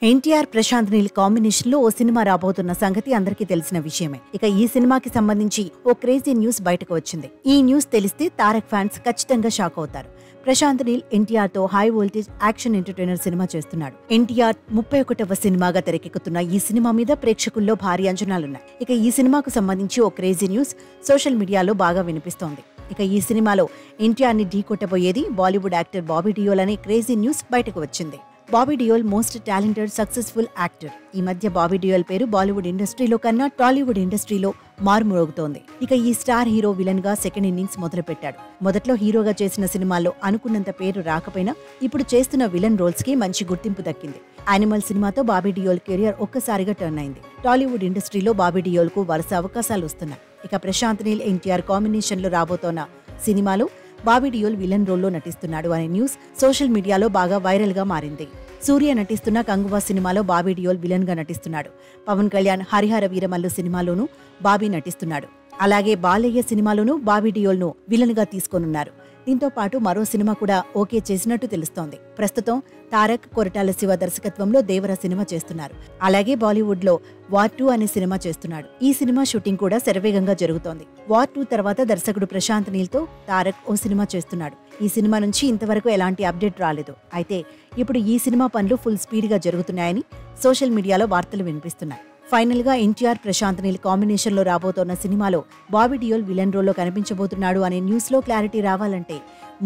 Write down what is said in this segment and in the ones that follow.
NTR Prashanth Neel combination లో ఓ cinema రాబోతున్న సంగతి అందరికీ తెలిసిన విషయమే. ఇక ఈ సినిమాకి సంబంధించి ఓ క్రేజీ న్యూస్ బయటకు వచ్చింది. ఈ న్యూస్ తెలిస్తే తారక్ ఫ్యాన్స్ ఖచ్చితంగా షాక్ అవుతారు. ప్రశాంత్ నీల్ ఎన్టీఆర్ తో high voltage action entertainer cinema చేస్తున్నాడు. ఎన్టీఆర్ 31వ సినిమాగా తెరకెక్కుతున్న ఈ సినిమా మీద ప్రేక్షకుల్లో భారీ అంచనాలున్నాయి. ఇక ఈ సినిమాకు సంబంధించి ఓ క్రేజీ న్యూస్ సోషల్ మీడియాలో బాగా వినిపిస్తోంది. ఇక ఈ సినిమాలో ఎన్టీఆర్ ని ఢీకొట్టబోయేది బాలీవుడ్ యాక్టర్ బాబీ డియోల్ అనే క్రేజీ న్యూస్ బయటకు వచ్చింది. Bobby Deol most talented successful actor. ఈ మధ్య బాబీ డియోల్ పేరు బాలీవుడ్ ఇండస్ట్రీలో కన్నా టాలీవుడ్ ఇండస్ట్రీలో మారుమోగుతోంది. ఇక ఈ స్టార్ హీరో విలన్ గా సెకండ్ ఇన్నింగ్స్ మొదలుపెట్టాడు. మొదట్లో హీరోగా చేసిన సినిమాల్లో అనుకున్నంత పేరు రాకపోయినా ఇప్పుడు చేస్తున్న విలన్ రోల్స్ కి మంచి గుర్తింపు దక్కింది. యానిమల్ సినిమాతో బాబీ డియోల్ కెరియర్ ఒక్కసారిగా టర్న్ అయింది. టాలీవుడ్ ఇండస్ట్రీలో బాబీ డియోల్ కు వరుస అవకాశాలు వస్తున్నాయి. ఇక ప్రశాంత్ నీల్ ఎన్టీఆర్ కాంబినేషన్ లో రాబోతోన్న సినిమాలో బాబీ డియోల్ విలన్ రోల్లో నటిస్తున్నాడు అనే న్యూస్ సోషల్ మీడియాలో బాగా వైరల్ గా మారింది. సూర్య నటిస్తున్న కంగువా సినిమాలో బాబీ డియోల్ విలన్ గా నటిస్తున్నాడు. పవన్ కళ్యాణ్ హరిహర వీరమల్లు సినిమాలోనూ బాబీ నటిస్తున్నాడు. అలాగే బాలయ్య సినిమాలోనూ బాబీ డియోల్ ను విలన్ గా తీసుకోనున్నారు. దీంతో పాటు మరో సినిమా కూడా ఓకే చేసినట్టు తెలుస్తోంది. ప్రస్తుతం తారక్ కొరటాల శివ దర్శకత్వంలో దేవర సినిమా చేస్తున్నారు. అలాగే బాలీవుడ్ లో వార్ 2 అనే సినిమా చేస్తున్నాడు. ఈ సినిమా షూటింగ్ కూడా శరవేగంగా జరుగుతోంది. వార్ 2 తర్వాత దర్శకుడు ప్రశాంత్ నీల్ తో తారక్ ఓ సినిమా చేస్తున్నాడు. ఈ సినిమా నుంచి ఇంతవరకు ఎలాంటి అప్డేట్ రాలేదు. అయితే ఇప్పుడు ఈ సినిమా పనులు ఫుల్ స్పీడ్ గా జరుగుతున్నాయని సోషల్ మీడియాలో వార్తలు వినిపిస్తున్నాయి. ఫైనల్ గా ఎన్టీఆర్ ప్రశాంత్ నీల్ కాంబినేషన్ లో రాబోతోన్న సినిమాలో బాబీ డియోల్ విలన్ రోల్లో కనిపించబోతున్నాడు అనే న్యూస్ లో క్లారిటీ రావాలంటే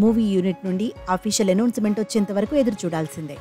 మూవీ యూనిట్ నుండి అఫీషియల్ అనౌన్స్మెంట్ వచ్చేంత వరకు ఎదురు చూడాల్సిందే.